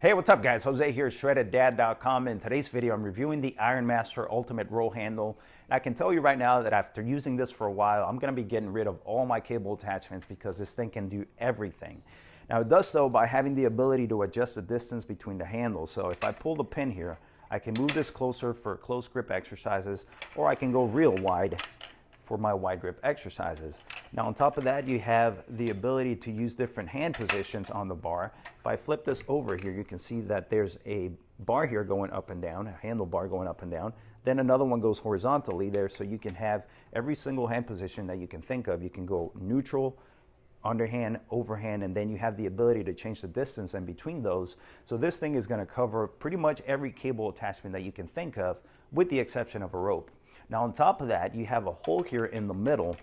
Hey, what's up guys? Jose here, shreddeddad.com. In today's video, I'm reviewing the IronMaster Ultimate Row Handle. And I can tell you right now that after using this for a while, I'm gonna be getting rid of all my cable attachments because this thing can do everything. Now it does so by having the ability to adjust the distance between the handles. So if I pull the pin here, I can move this closer for close grip exercises, or I can go real wide for my wide grip exercises. Now on top of that, you have the ability to use different hand positions on the bar. If I flip this over here, you can see that there's a bar here going up and down, a handlebar going up and down. Then another one goes horizontally there, so you can have every single hand position that you can think of. You can go neutral, underhand, overhand, and then you have the ability to change the distance in between those. So this thing is going to cover pretty much every cable attachment that you can think of, with the exception of a rope. Now on top of that, you have a hole here in the middle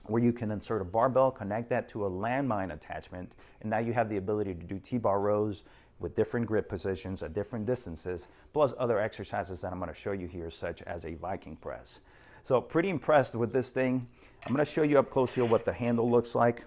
where you can insert a barbell, connect that to a landmine attachment, and now you have the ability to do T-bar rows with different grip positions at different distances, plus other exercises that I'm going to show you here, such as a Viking press. So pretty impressed with this thing. I'm going to show you up close here what the handle looks like.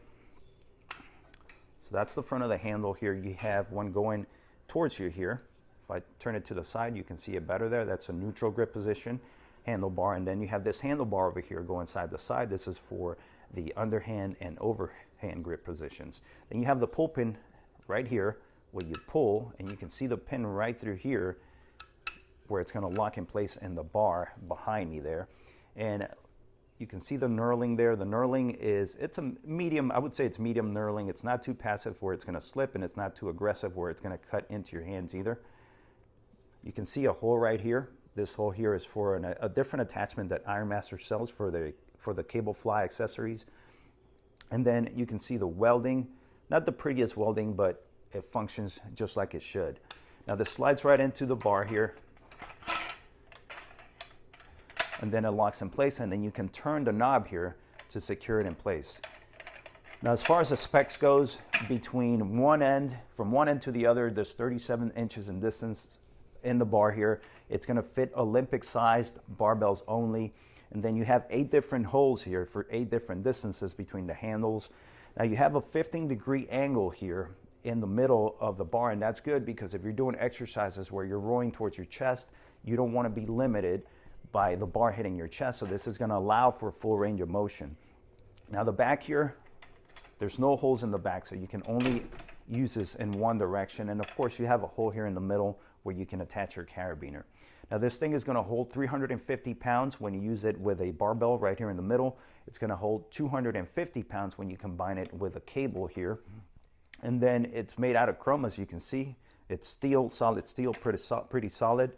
So that's the front of the handle here. You have one going towards you here. If I turn it to the side, you can see it better there. That's a neutral grip position handlebar, and then you have this handlebar over here going side to side. This is for the underhand and overhand grip positions. Then you have the pull pin right here where you pull, and you can see the pin right through here where it's going to lock in place in the bar behind me there. And you can see the knurling there. The knurling is, it's a medium, I would say it's medium knurling. It's not too passive where it's going to slip, and it's not too aggressive where it's going to cut into your hands either. You can see a hole right here. This hole here is for a different attachment that IronMaster sells for the cable fly accessories. And then you can see the welding, not the prettiest welding, but it functions just like it should. Now this slides right into the bar here, and then it locks in place, and then you can turn the knob here to secure it in place. Now as far as the specs goes, between one end, from one end to the other, there's 37 inches in distance in the bar here. It's going to fit Olympic sized barbells only, and then you have 8 different holes here for 8 different distances between the handles. Now you have a 15-degree angle here in the middle of the bar, and that's good because if you're doing exercises where you're rowing towards your chest, you don't want to be limited by the bar hitting your chest, so this is going to allow for full range of motion. Now the back here, there's no holes in the back, so you can only use this in one direction, and of course you have a hole here in the middle where you can attach your carabiner. Now this thing is going to hold 350 pounds when you use it with a barbell right here in the middle. It's going to hold 250 pounds when you combine it with a cable here. And then it's made out of chrome, as you can see. It's steel, solid steel, pretty solid.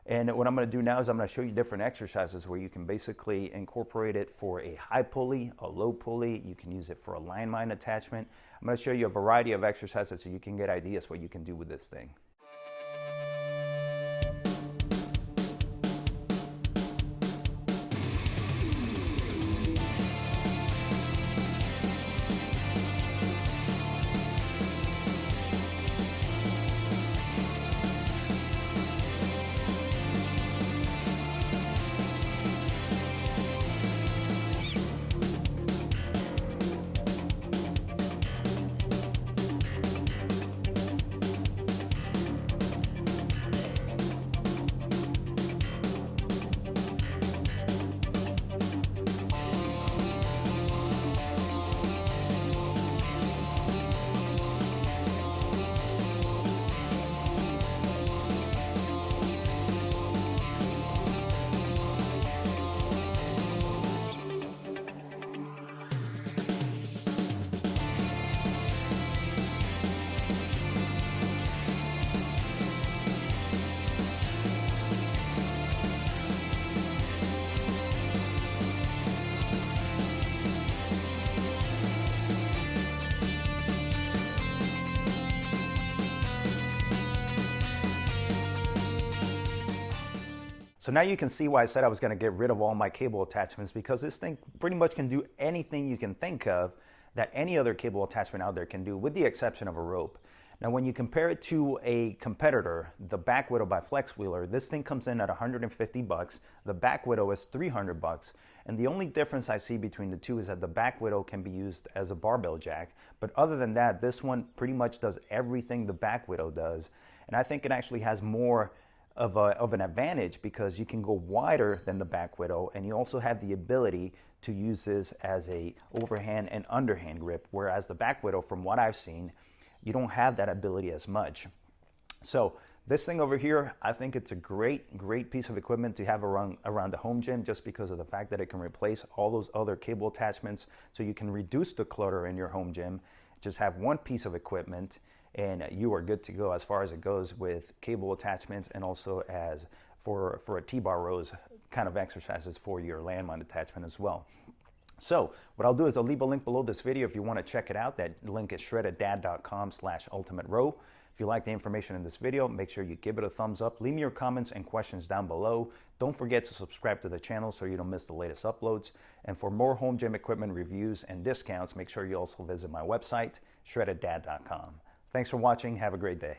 And what I'm going to do now is I'm going to show you different exercises where you can basically incorporate it for a high pulley, a low pulley. You can use it for a landmine attachment. I'm going to show you a variety of exercises so you can get ideas what you can do with this thing. So now you can see why I said I was going to get rid of all my cable attachments, because this thing pretty much can do anything you can think of that any other cable attachment out there can do, with the exception of a rope. Now, when you compare it to a competitor, the Back Widow by Flex Wheeler, this thing comes in at 150 bucks. The Back Widow is 300 bucks. And the only difference I see between the two is that the Back Widow can be used as a barbell jack. But other than that, this one pretty much does everything the Back Widow does. And I think it actually has more of an advantage because you can go wider than the Back Widow, and you also have the ability to use this as a overhand and underhand grip, whereas the Back Widow, from what I've seen, you don't have that ability as much. So this thing over here, I think it's a great piece of equipment to have around the home gym, just because of the fact that it can replace all those other cable attachments, so you can reduce the clutter in your home gym. Just have one piece of equipment and you are good to go as far as it goes with cable attachments, and also as for a T-bar rows kind of exercises for your landmine attachment as well. So what I'll do is I'll leave a link below this video if you want to check it out. That link is shreddedad.com/ultimate-row. If you like the information in this video, make sure you give it a thumbs up. Leave me your comments and questions down below. Don't forget to subscribe to the channel so you don't miss the latest uploads. And for more home gym equipment reviews and discounts, make sure you also visit my website, shreddedad.com. Thanks for watching. Have a great day.